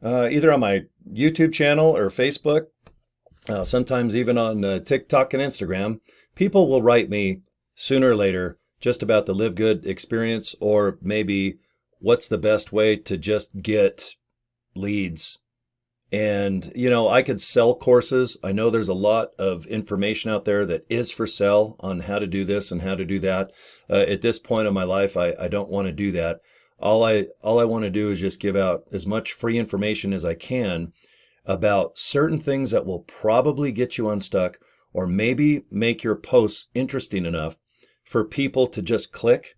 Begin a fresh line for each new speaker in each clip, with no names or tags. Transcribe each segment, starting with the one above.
either on my YouTube channel or Facebook, sometimes even on TikTok and Instagram. People will write me sooner or later just about the Live Good experience, or maybe what's the best way to just get leads. And, I could sell courses. I know there's a lot of information out there that is for sale on how to do this and how to do that. At this point in my life, I don't want to do that. All I want to do is just give out as much free information as I can about certain things that will probably get you unstuck, or maybe make your posts interesting enough for people to just click.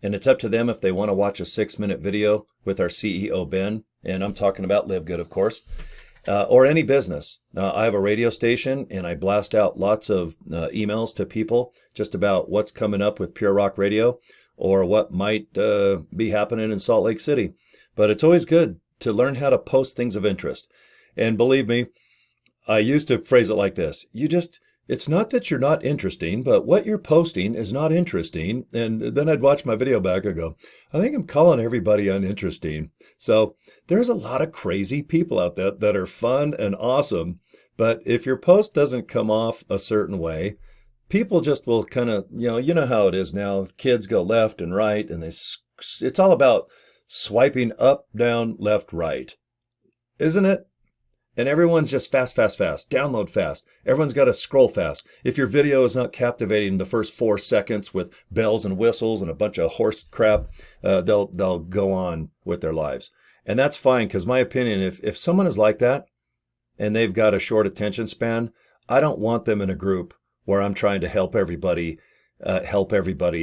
And it's up to them if they want to watch a 6-minute video with our CEO, Ben. And I'm talking about Live Good, of course, or any business. I have a radio station, and I blast out lots of emails to people just about what's coming up with Pure Rock Radio, or what might be happening in Salt Lake City. But it's always good to learn how to post things of interest. And believe me, I used to phrase it like this. It's not that you're not interesting, but what you're posting is not interesting. And then I'd watch my video back and go, I think I'm calling everybody uninteresting. So there's a lot of crazy people out there that are fun and awesome. But if your post doesn't come off a certain way, people just will kind of, you know how it is now. Kids go left and right, and it's all about swiping up, down, left, right. Isn't it? And everyone's just fast, fast, fast. Download fast. Everyone's got to scroll fast. If your video is not captivating the first 4 seconds with bells and whistles and a bunch of horse crap, they'll go on with their lives. And that's fine, because my opinion, if someone is like that and they've got a short attention span, I don't want them in a group where I'm trying to help everybody to help everybody.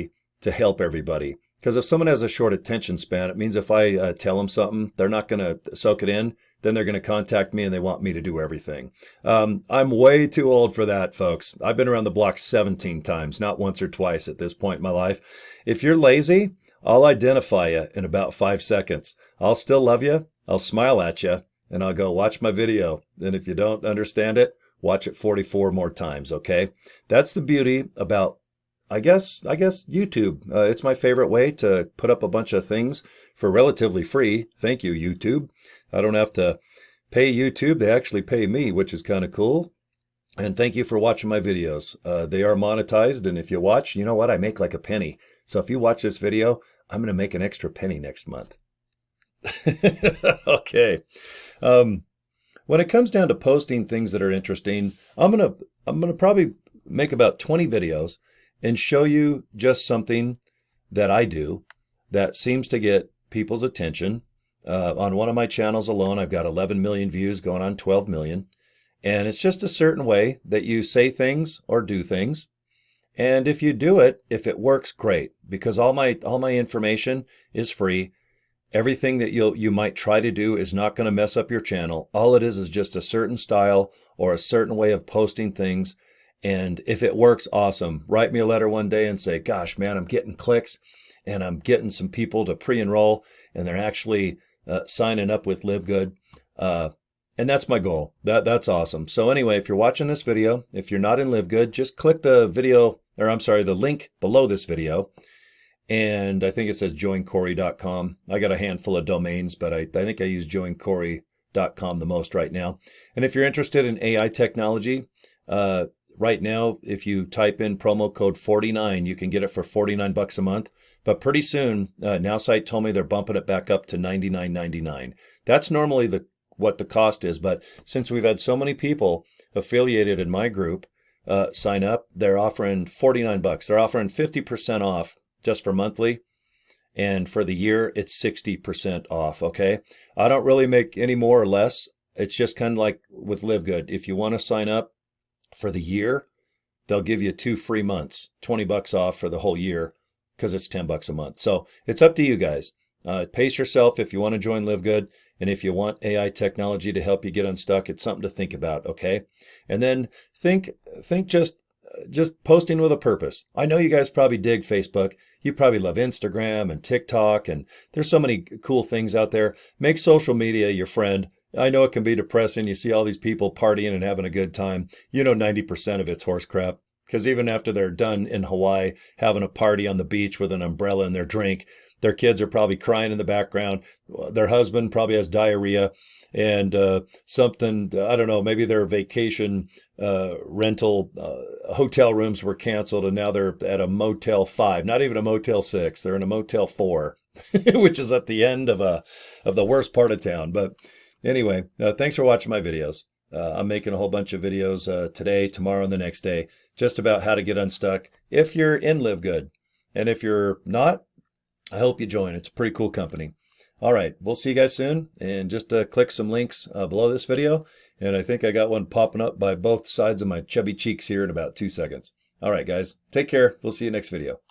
Because if someone has a short attention span, it means if I tell them something, they're not going to soak it in. Then they're going to contact me and they want me to do everything. I'm way too old for that, folks. I've been around the block 17 times, not once or twice at this point in my life. If you're lazy, I'll identify you in about 5 seconds. I'll still love you. I'll smile at you, and I'll go watch my video. And if you don't understand it, watch it 44 more times, okay? That's the beauty about, I guess YouTube. It's my favorite way to put up a bunch of things for relatively free. Thank you, YouTube. I don't have to pay YouTube. They actually pay me, which is kind of cool. And thank you for watching my videos. They are monetized, and if you watch, you know what? I make like a penny. So if you watch this video, I'm going to make an extra penny next month. Okay. When it comes down to posting things that are interesting, I'm gonna probably make about 20 videos and show you just something that I do that seems to get people's attention. On one of my channels alone, I've got 11 million views, going on 12 million. And it's just a certain way that you say things or do things. And if you do it, if it works, great, because all my information is free. Everything that you might try to do is not going to mess up your channel. All it is just a certain style or a certain way of posting things. And if it works, awesome. Write me a letter one day and say, gosh, man, I'm getting clicks and I'm getting some people to pre-enroll, and they're actually signing up with LiveGood. And that's my goal. That's awesome. So anyway, if you're watching this video, if you're not in LiveGood, just click the link below this video. And I think it says joincorey.com. I got a handful of domains, but I think I use joincorey.com the most right now. And if you're interested in AI technology, right now, if you type in promo code 49, you can get it for $49 a month. But pretty soon, Nowsite told me they're bumping it back up to $99.99. That's normally what the cost is. But since we've had so many people affiliated in my group sign up, they're offering $49. They're offering 50% off just for monthly. And for the year, it's 60% off, okay? I don't really make any more or less. It's just kind of like with LiveGood. If you want to sign up for the year, they'll give you 2 free months, $20 off for the whole year, because it's $10 a month. So it's up to you guys. Pace yourself if you want to join LiveGood, and if you want AI technology to help you get unstuck, it's something to think about, okay? And then think just posting with a purpose. I know you guys probably dig Facebook. You probably love Instagram and TikTok, and there's so many cool things out there. Make social media your friend. I know it can be depressing. You see all these people partying and having a good time. 90% of it's horse crap. Because even after they're done in Hawaii having a party on the beach with an umbrella in their drink, Their kids are probably crying in the background. Their husband probably has diarrhea, and something, I don't know, maybe their vacation rental hotel rooms were canceled, and now they're at a Motel 5, not even a Motel 6. They're in a Motel 4, which is at the end of the worst part of town. But anyway, thanks for watching my videos. I'm making a whole bunch of videos today, tomorrow, and the next day, just about how to get unstuck if you're in LiveGood. And if you're not, I hope you join. It's a pretty cool company. All right, we'll see you guys soon. And just click some links below this video. And I think I got one popping up by both sides of my chubby cheeks here in about 2 seconds. All right, guys, take care. We'll see you next video.